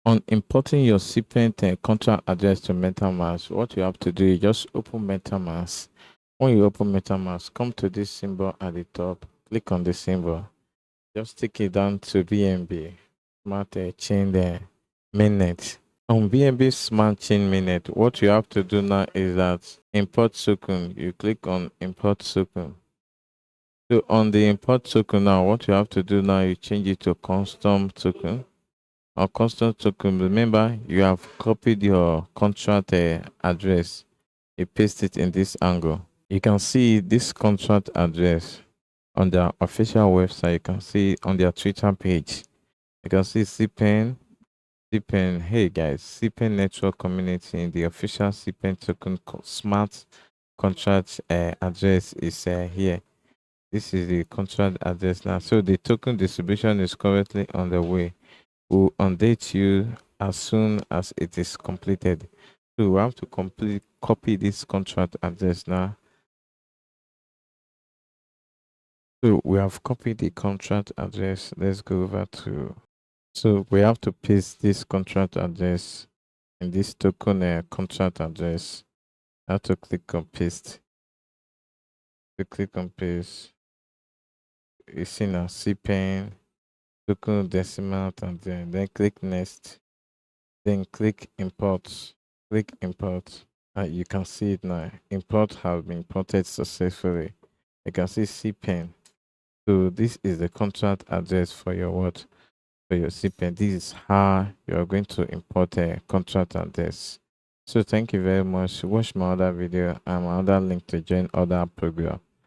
On importing your CPEN contract address to Metamask, what you have to do is just open Metamask. When you open Metamask, come to this symbol at the top, click on the symbol, just take it down to BNB, Smart Chain Mainnet. On BNB Smart Chain Mainnet, what you have to do now is that import token, you click on import token. So on the import token now, what you have to do now, you change it to custom token. Or custom token, remember you have copied your contract address. You paste it in this angle. You can see this contract address on their official website. You can see on their Twitter page. You can see CPEN. Hey guys, CPEN network community in the official CPEN token smart contract address is here. This is the contract address now. So the token distribution is currently on the way. We'll update you as soon as it is completed. So we have to copy this contract address now. So we have copied the contract address. Let's go over to. So we have to paste this contract address in this token contract address. I have to click on paste. To click on paste, you see now CPEN token decimal and then click next. Then click import. Click import. You can see it now. Import has been imported successfully. You can see CPEN. So this is the contract address for your what? For your CPEN. This is how you are going to import a contract address. So thank you very much. Watch my other video and my other link to join other program.